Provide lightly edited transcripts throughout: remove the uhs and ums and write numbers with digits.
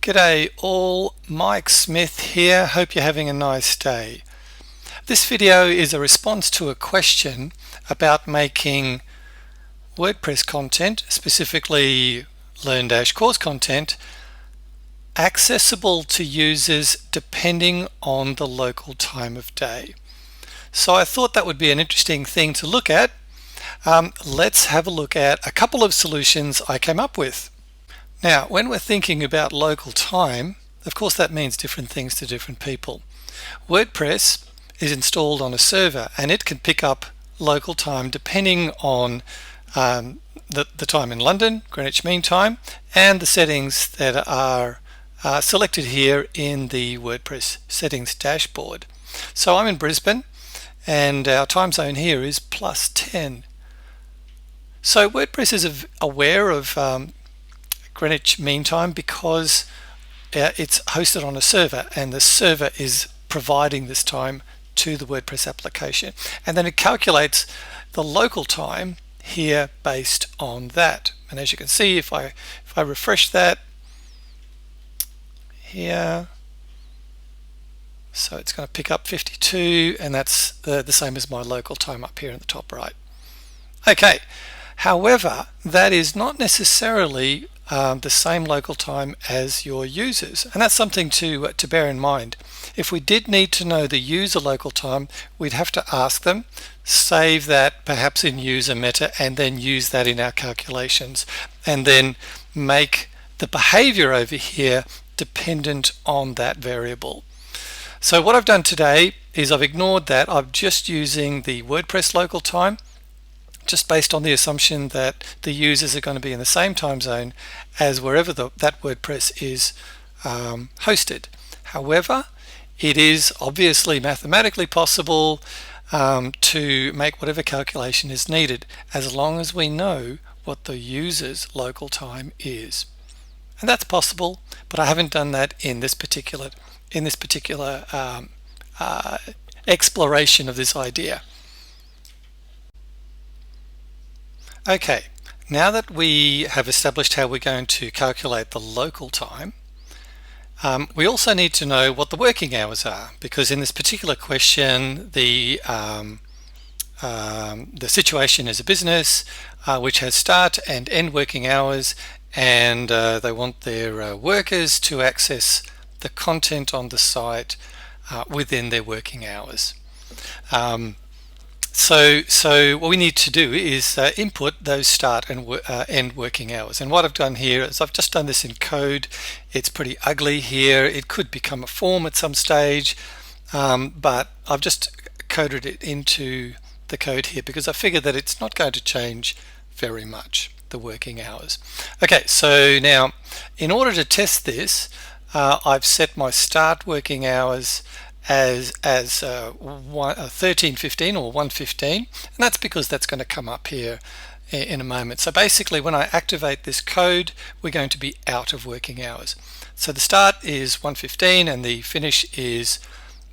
G'day all, Mike Smith here. Hope you're having a nice day. This video is a response to a question about making WordPress content, specifically LearnDash course content, accessible to users depending on the local time of day. So I thought that would be an interesting thing to look at. Let's have a look at a couple of solutions I came up with. Now, when we're thinking about local time, of course that means different things to different people. WordPress is installed on a server and it can pick up local time depending on the time in London, Greenwich Mean Time, and the settings that are selected here in the WordPress settings dashboard. So I'm in Brisbane and our time zone here is +10. So WordPress is aware of Greenwich Mean Time because it's hosted on a server and the server is providing this time to the WordPress application, and then it calculates the local time here based on that. And as you can see, if I refresh that here, so it's going to pick up 52, and that's the same as my local time up here in the top right. Okay, however, that is not necessarily the same local time as your users, and that's something to bear in mind. If we did need to know the user local time, we'd have to ask them, save that perhaps in user meta, and then use that in our calculations, and then make the behavior over here dependent on that variable. So what I've done today is I've ignored that. I'm just using the WordPress local time, just based on the assumption that the users are going to be in the same time zone as wherever that WordPress is hosted. However, it is obviously mathematically possible to make whatever calculation is needed as long as we know what the user's local time is. And that's possible, but I haven't done that in this particular exploration of this idea. Okay, now that we have established how we're going to calculate the local time, we also need to know what the working hours are, because in this particular question the situation is a business which has start and end working hours, and they want their workers to access the content on the site within their working hours. So what we need to do is input those start and end working hours. And what I've done here is I've just done this in code. It's pretty ugly here. It could become a form at some stage, but I've just coded it into the code here because I figured that it's not going to change very much, the working hours. Okay, so now in order to test this, I've set my start working hours as 13:15 or 1:15, and that's because that's going to come up here in a moment. So basically when I activate this code, we're going to be out of working hours. So the start is 1:15 and the finish is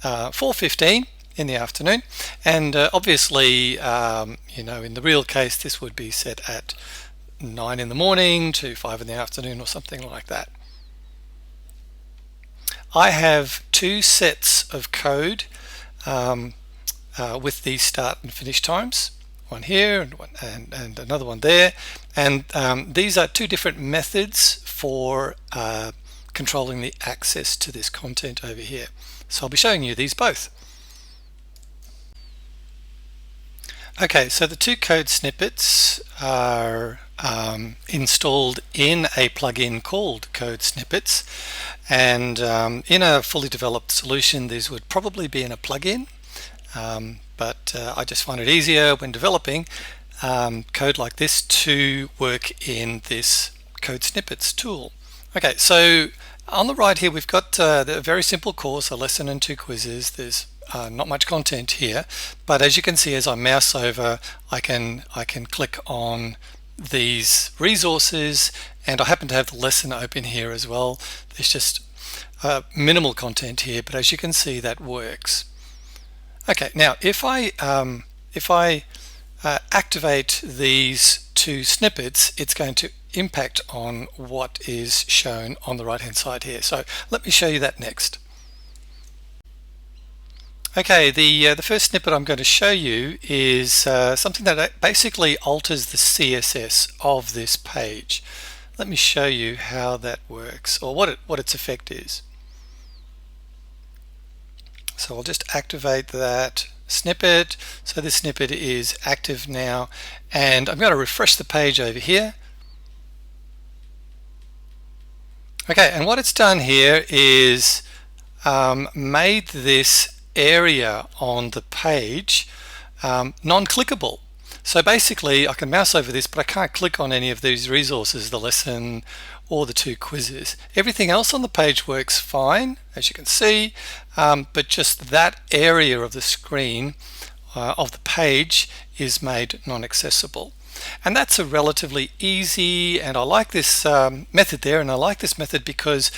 4:15 in the afternoon, and obviously you know, in the real case this would be set at 9 in the morning to 5 in the afternoon or something like that. I have two sets of code with these start and finish times, one here and another one there, and these are two different methods for controlling the access to this content over here. So I'll be showing you these both. Okay, so the two code snippets are installed in a plugin called Code Snippets, and in a fully developed solution these would probably be in a plugin, but I just find it easier when developing code like this to work in this Code Snippets tool. Okay, so on the right here we've got a very simple course, a lesson and 2 quizzes. There's not much content here, but as you can see, as I mouse over, I can click on these resources, and I happen to have the lesson open here as well. There's just minimal content here, but as you can see, that works. Okay, now if I activate these two snippets, it's going to impact on what is shown on the right hand side here. So let me show you that next. Okay, the first snippet I'm going to show you is something that basically alters the CSS of this page. Let me show you how that works, or what its effect is. So I'll just activate that snippet. So this snippet is active now, and I'm going to refresh the page over here. Okay, and what it's done here is made this area on the page non-clickable. So basically I can mouse over this, but I can't click on any of these resources, the lesson or the two quizzes. Everything else on the page works fine, as you can see, but just that area of the screen of the page is made non-accessible. And that's a relatively easy, and I like this method there, and I like this method because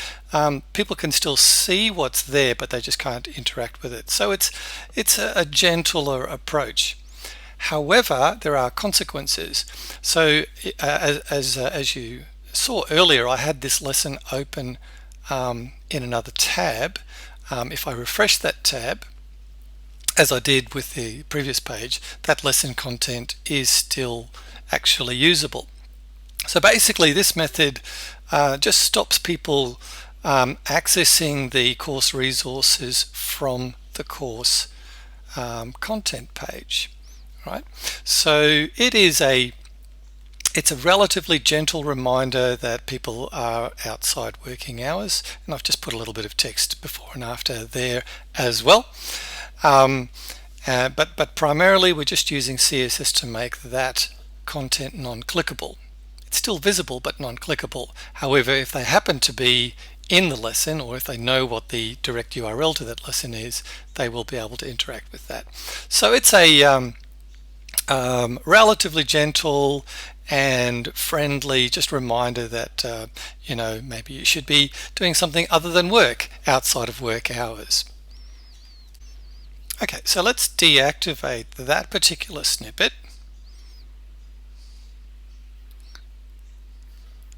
people can still see what's there, but they just can't interact with it. So it's a gentler approach. However, there are consequences. So as you saw earlier, I had this lesson open in another tab. If I refresh that tab, as I did with the previous page, that lesson content is still actually usable. So basically this method just stops people accessing the course resources from the course content page, right? So it's a relatively gentle reminder that people are outside working hours, and I've just put a little bit of text before and after there as well. But primarily we're just using CSS to make that content non-clickable. It's still visible but non-clickable. However, if they happen to be in the lesson, or if they know what the direct URL to that lesson is, they will be able to interact with that. So it's a relatively gentle and friendly just reminder that you know, maybe you should be doing something other than work outside of work hours. Okay, so let's deactivate that particular snippet,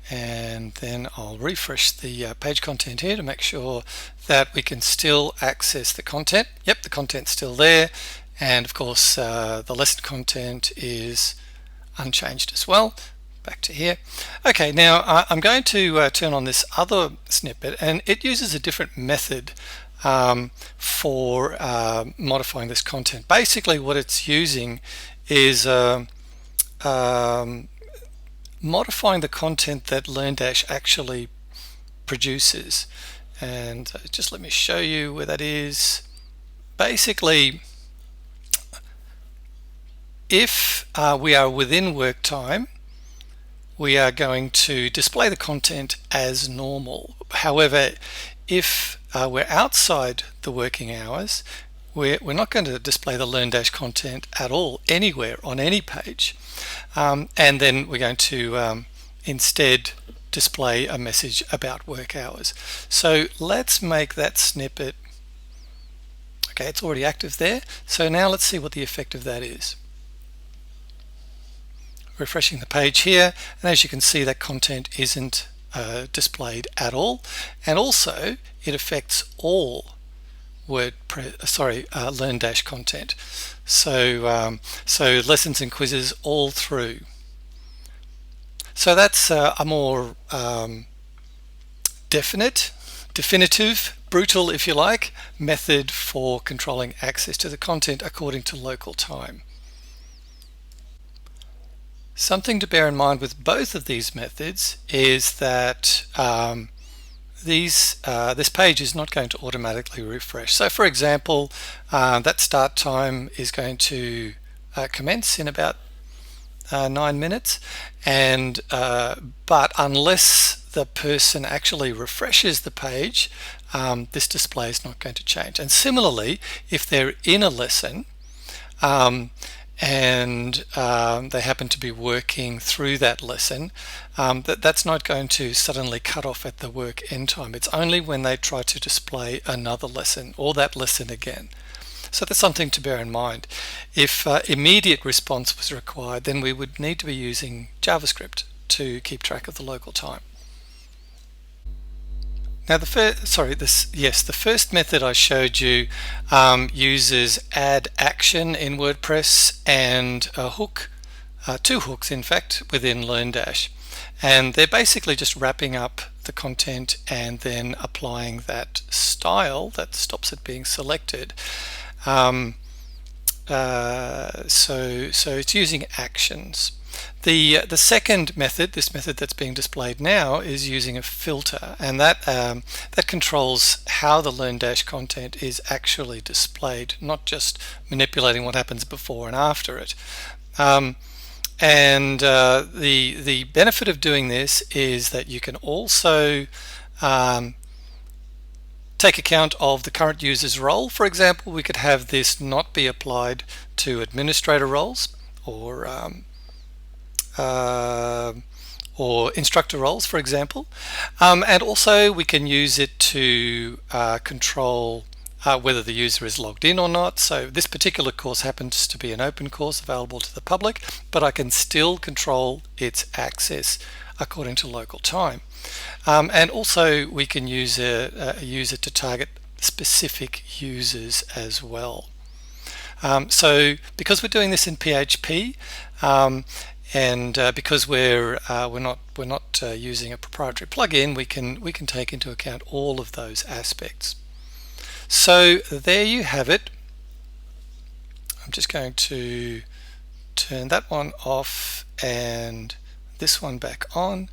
and then I'll refresh the page content here to make sure that we can still access the content. Yep, the content's still there, and of course the lesson content is unchanged as well. Back to here. Okay, now I'm going to turn on this other snippet, and it uses a different method for modifying this content. Basically what it's using is modifying the content that LearnDash actually produces. And just let me show you where that is. Basically, if we are within work time, we are going to display the content as normal. However, if we're outside the working hours, we're not going to display the LearnDash content at all, anywhere on any page. And then we're going to instead display a message about work hours. So let's make that snippet. Okay, it's already active there. So now let's see what the effect of that is. Refreshing the page here, and as you can see, that content isn't displayed at all, and also it affects all LearnDash content. So lessons and quizzes all through. So that's a more definitive, brutal if you like, method for controlling access to the content according to local time. Something to bear in mind with both of these methods is that this page is not going to automatically refresh. So for example, that start time is going to commence in about 9 minutes, and but unless the person actually refreshes the page, this display is not going to change. And similarly, if they're in a lesson and they happen to be working through that lesson, that's not going to suddenly cut off at the work end time. It's only when they try to display another lesson or that lesson again. So that's something to bear in mind. If immediate response was required, then we would need to be using JavaScript to keep track of the local time. Now the first method I showed you uses add action in WordPress and a hook, two hooks in fact, within LearnDash, and they're basically just wrapping up the content and then applying that style that stops it being selected. So it's using actions. The second method, this method that's being displayed now, is using a filter, and that controls how the LearnDash content is actually displayed, not just manipulating what happens before and after it. The benefit of doing this is that you can also take account of the current user's role. For example, we could have this not be applied to administrator roles or instructor roles, for example, and also we can use it to control whether the user is logged in or not. So this particular course happens to be an open course available to the public, but I can still control its access according to local time. And also we can use it to target specific users as well. So because we're doing this in PHP, and because we're not using a proprietary plugin, we can take into account all of those aspects. So there you have it. I'm just going to turn that one off and this one back on,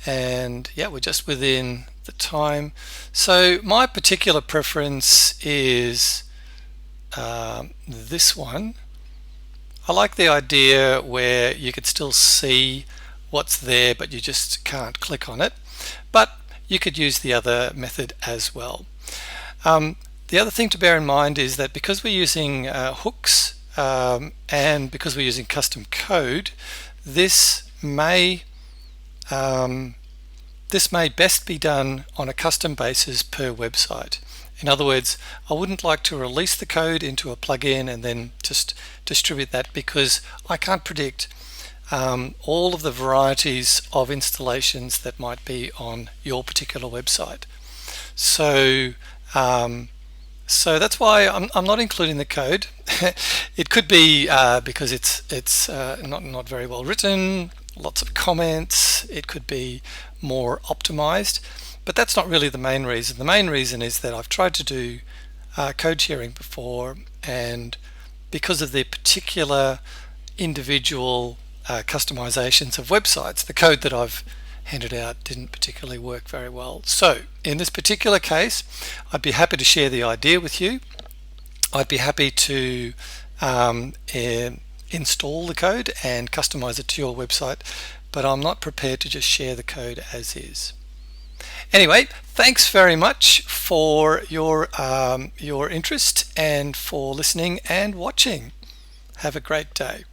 and yeah, we're just within the time. So my particular preference is this one. I like the idea where you could still see what's there, but you just can't click on it. But you could use the other method as well. The other thing to bear in mind is that because we're using hooks and because we're using custom code, this may best be done on a custom basis per website. In other words, I wouldn't like to release the code into a plugin and then just distribute that, because I can't predict all of the varieties of installations that might be on your particular website. So that's why I'm not including the code. It could be because it's not very well written, lots of comments. It could be more optimized, but that's not really the main reason. The main reason is that I've tried to do code sharing before, and because of the particular individual customizations of websites, the code that I've handed out didn't particularly work very well. So in this particular case, I'd be happy to share the idea with you. I'd be happy to install the code and customize it to your website, but I'm not prepared to just share the code as is. Anyway, thanks very much for your interest and for listening and watching. Have a great day.